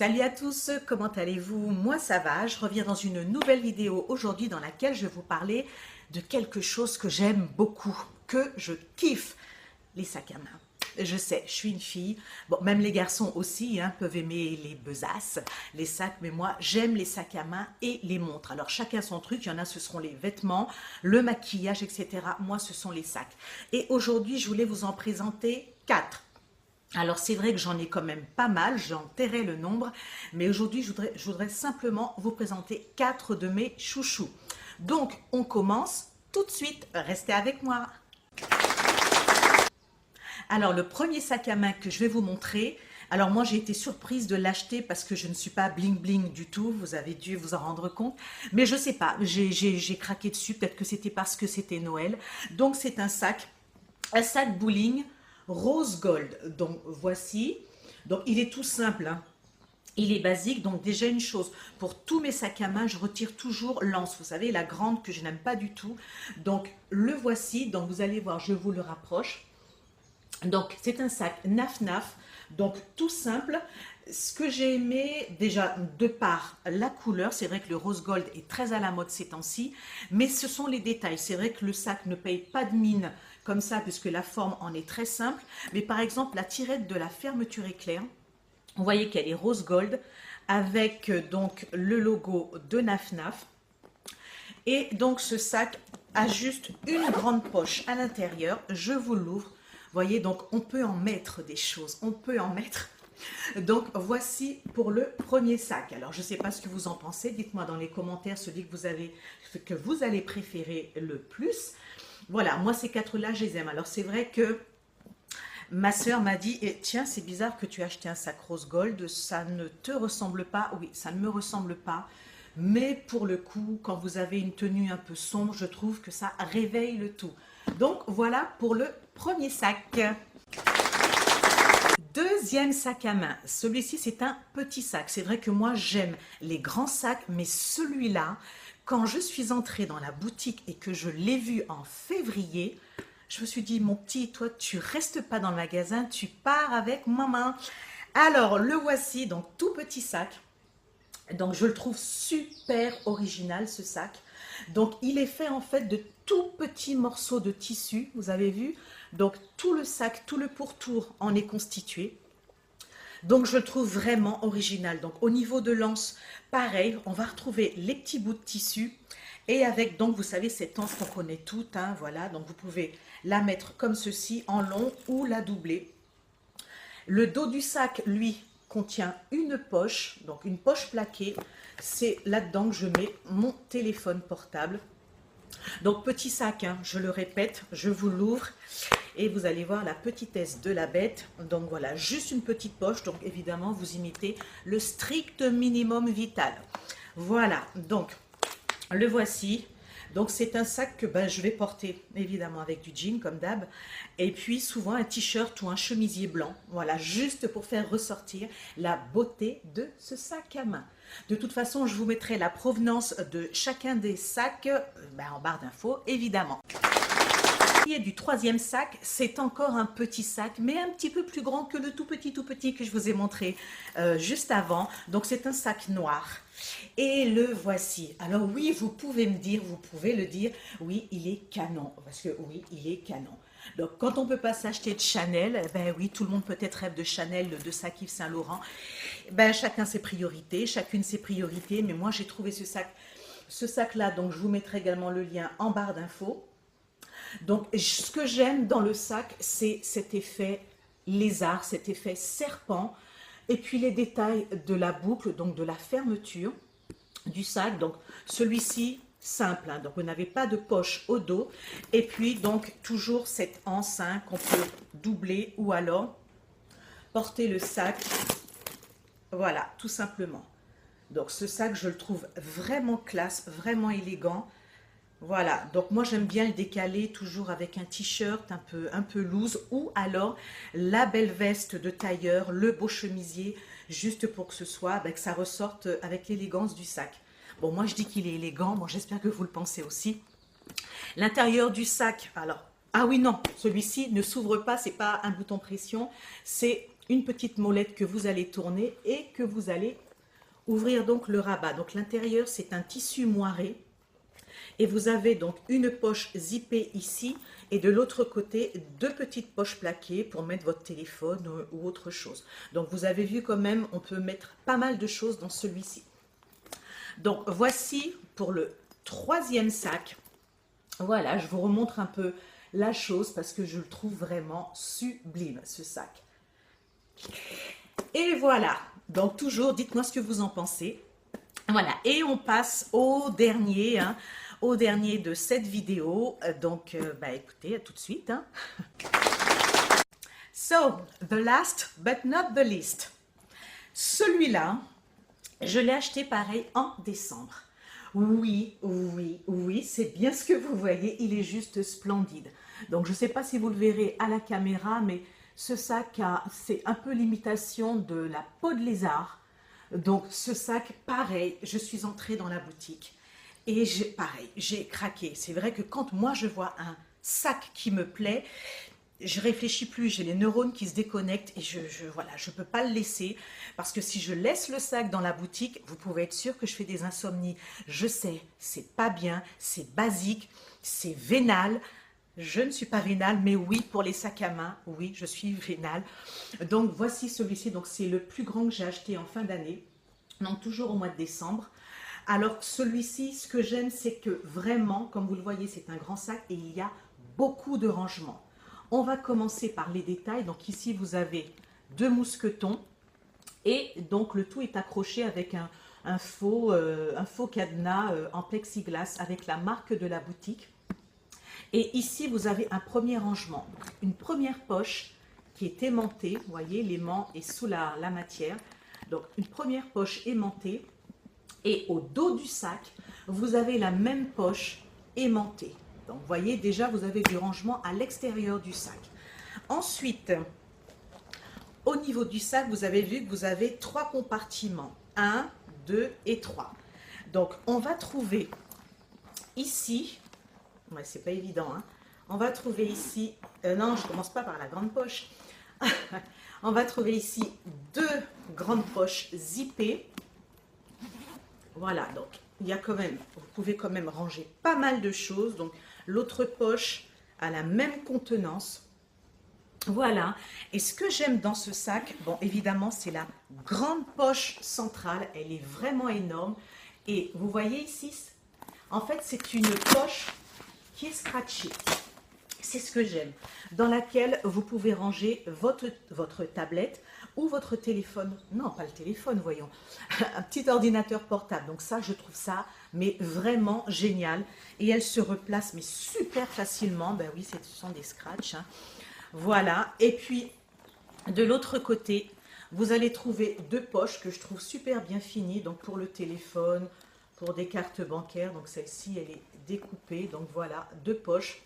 Salut à tous, comment allez-vous? Moi ça va, je reviens dans une nouvelle vidéo aujourd'hui dans laquelle je vais vous parler de quelque chose que j'aime beaucoup, que je kiffe, les sacs à main. Je sais, je suis une fille, bon même les garçons aussi peuvent aimer les besaces, les sacs, mais moi j'aime les sacs à main et les montres. Alors chacun son truc, il y en a ce seront les vêtements, le maquillage, etc. Moi ce sont les sacs. Et aujourd'hui je voulais vous en présenter 4. Alors c'est vrai que j'en ai quand même pas mal, j'en tairai le nombre, mais aujourd'hui je voudrais simplement vous présenter 4 de mes chouchous. Donc on commence tout de suite, restez avec moi. Alors le premier sac à main que je vais vous montrer, alors moi j'ai été surprise de l'acheter parce que je ne suis pas bling bling du tout, vous avez dû vous en rendre compte, mais je sais pas, j'ai craqué dessus, peut-être que c'était parce que c'était Noël. Donc c'est un sac bowling rose gold. Donc voici, donc il est tout simple, il est basique. Donc déjà une chose, pour tous mes sacs à main je retire toujours l'anse, vous savez la grande que je n'aime pas du tout. Donc le voici, donc vous allez voir, je vous le rapproche. Donc c'est un sac Naf Naf, donc tout simple. Ce que j'ai aimé déjà de par la couleur, c'est vrai que le rose gold est très à la mode ces temps-ci, mais ce sont les détails. C'est vrai que le sac ne paye pas de mine comme ça puisque la forme en est très simple, mais par exemple la tirette de la fermeture éclair, vous voyez qu'elle est rose gold avec donc le logo de Naf Naf. Et donc ce sac a juste une grande poche à l'intérieur, je vous l'ouvre. Voyez, donc on peut en mettre des choses, on peut en mettre. Donc voici pour le premier sac. Alors je ne sais pas ce que vous en pensez, dites-moi dans les commentaires celui que vous allez préférer le plus. Voilà, moi ces 4-là, je les aime. Alors c'est vrai que ma soeur m'a dit, eh, tiens c'est bizarre que tu as acheté un sac rose gold, ça ne te ressemble pas. Oui, ça ne me ressemble pas. Mais pour le coup, quand vous avez une tenue un peu sombre, je trouve que ça réveille le tout. Donc voilà pour le premier sac. Deuxième sac à main, celui-ci c'est un petit sac. C'est vrai que moi j'aime les grands sacs, mais celui-là, quand je suis entrée dans la boutique et que je l'ai vu en février, je me suis dit, mon petit, toi tu restes pas dans le magasin, tu pars avec maman. Alors le voici, donc tout petit sac. Donc je le trouve super original ce sac. Donc il est fait en fait de tout petits morceaux de tissu, vous avez vu. Donc tout le sac, tout le pourtour en est constitué. Donc je le trouve vraiment original. Donc au niveau de l'anse, pareil, on va retrouver les petits bouts de tissu. Et avec donc vous savez cette anse qu'on connaît toutes, voilà. Donc vous pouvez la mettre comme ceci en long ou la doubler. Le dos du sac, lui, contient une poche, donc une poche plaquée. C'est là-dedans que je mets mon téléphone portable. Donc petit sac, je le répète, je vous l'ouvre et vous allez voir la petitesse de la bête. Donc voilà, juste une petite poche. Donc évidemment, vous imitez le strict minimum vital. Voilà, donc le voici. Donc c'est un sac que je vais porter évidemment avec du jean comme d'hab, et puis souvent un t-shirt ou un chemisier blanc, voilà, juste pour faire ressortir la beauté de ce sac à main. De toute façon, je vous mettrai la provenance de chacun des sacs en barre d'infos évidemment. Et du troisième sac, c'est encore un petit sac, mais un petit peu plus grand que le tout petit que je vous ai montré juste avant. Donc c'est un sac noir. Et le voici. Alors oui, vous pouvez me dire, vous pouvez le dire, oui, il est canon. Parce que oui, il est canon. Donc quand on ne peut pas s'acheter de Chanel, ben oui, tout le monde peut-être rêve de Chanel, de sac Yves Saint Laurent. Ben chacun ses priorités, chacune ses priorités. Mais moi j'ai trouvé ce sac-là, donc je vous mettrai également le lien en barre d'infos. Donc ce que j'aime dans le sac, c'est cet effet lézard, cet effet serpent, et puis les détails de la boucle, donc de la fermeture du sac. Donc celui-ci simple, donc vous n'avez pas de poche au dos, et puis donc toujours cette anse qu'on peut doubler ou alors porter le sac, voilà, tout simplement. Donc ce sac, je le trouve vraiment classe, vraiment élégant. Voilà, donc moi j'aime bien le décaler toujours avec un t-shirt un peu loose ou alors la belle veste de tailleur, le beau chemisier, juste pour que ce soit, que ça ressorte avec l'élégance du sac. Bon, moi je dis qu'il est élégant, bon j'espère que vous le pensez aussi. L'intérieur du sac, alors, ah oui non, celui-ci ne s'ouvre pas, c'est pas un bouton pression, c'est une petite molette que vous allez tourner et que vous allez ouvrir donc le rabat. Donc l'intérieur, c'est un tissu moiré. Et vous avez donc une poche zippée ici et de l'autre côté, deux petites poches plaquées pour mettre votre téléphone ou autre chose. Donc vous avez vu quand même, on peut mettre pas mal de choses dans celui-ci. Donc voici pour le troisième sac. Voilà, je vous remontre un peu la chose parce que je le trouve vraiment sublime, ce sac. Et voilà, donc toujours, dites-moi ce que vous en pensez. Voilà, et on passe au dernier, au dernier de cette vidéo. Donc, écoutez, à tout de suite. So, the last but not the least. Celui-là, je l'ai acheté pareil en décembre. Oui, oui, oui, c'est bien ce que vous voyez, il est juste splendide. Donc, je ne sais pas si vous le verrez à la caméra, mais ce sac, c'est un peu l'imitation de la peau de lézard. Donc, ce sac, pareil, je suis entrée dans la boutique et pareil, j'ai craqué. C'est vrai que quand moi, je vois un sac qui me plaît, je réfléchis plus, j'ai les neurones qui se déconnectent et voilà, je peux pas le laisser parce que si je laisse le sac dans la boutique, vous pouvez être sûr que je fais des insomnies. Je sais, c'est pas bien, c'est basique, c'est vénal. Je ne suis pas vénale, mais oui, pour les sacs à main, oui, je suis vénale. Donc, voici celui-ci. Donc, c'est le plus grand que j'ai acheté en fin d'année. Donc, toujours au mois de décembre. Alors, celui-ci, ce que j'aime, c'est que vraiment, comme vous le voyez, c'est un grand sac et il y a beaucoup de rangements. On va commencer par les détails. Donc, ici, vous avez deux mousquetons. Et donc, le tout est accroché avec un faux cadenas en plexiglas avec la marque de la boutique. Et ici, vous avez un premier rangement, une première poche qui est aimantée. Vous voyez, l'aimant est sous la matière. Donc, une première poche aimantée. Et au dos du sac, vous avez la même poche aimantée. Donc, vous voyez, déjà, vous avez du rangement à l'extérieur du sac. Ensuite, au niveau du sac, vous avez vu que vous avez trois compartiments. 1, 2 et 3. Donc, on va trouver ici... Ouais, c'est pas évident, hein. On va trouver ici, non, je commence pas par la grande poche. On va trouver ici deux grandes poches zippées. Voilà, donc il y a quand même, vous pouvez quand même ranger pas mal de choses. Donc l'autre poche a la même contenance. Voilà, et ce que j'aime dans ce sac, bon évidemment c'est la grande poche centrale, elle est vraiment énorme. Et vous voyez ici, en fait c'est une poche qui est scratchée. C'est ce que j'aime. Dans laquelle vous pouvez ranger votre tablette ou votre téléphone. Non, pas le téléphone, voyons. Un petit ordinateur portable. Donc ça, je trouve ça mais vraiment génial. Et elle se replace mais super facilement. Ben oui, ce sont des scratchs. Hein. Voilà. Et puis, de l'autre côté, vous allez trouver deux poches que je trouve super bien finies. Donc pour le téléphone, pour des cartes bancaires. Donc celle-ci, elle est découpée. Donc voilà, deux poches.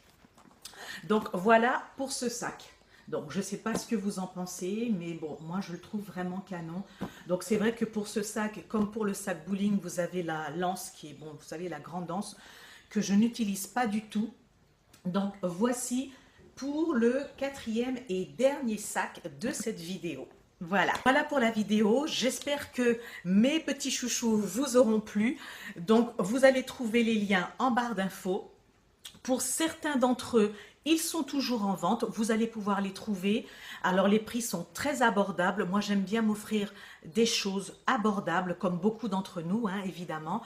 Donc voilà pour ce sac. Donc je ne sais pas ce que vous en pensez, mais bon, moi je le trouve vraiment canon. Donc c'est vrai que pour ce sac, comme pour le sac bowling, vous avez la lance qui est, bon, vous savez, la grande anse, que je n'utilise pas du tout. Donc voici pour le quatrième et dernier sac de cette vidéo. Voilà, voilà pour la vidéo. J'espère que mes petits chouchous vous auront plu. Donc, vous allez trouver les liens en barre d'infos. Pour certains d'entre eux, ils sont toujours en vente. Vous allez pouvoir les trouver. Alors, les prix sont très abordables. Moi, j'aime bien m'offrir des choses abordables, comme beaucoup d'entre nous, hein, évidemment.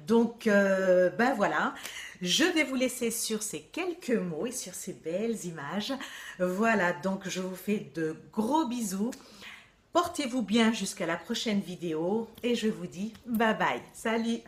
Donc, ben voilà. Je vais vous laisser sur ces quelques mots et sur ces belles images. Voilà, donc je vous fais de gros bisous. Portez-vous bien jusqu'à la prochaine vidéo et je vous dis bye bye. Salut!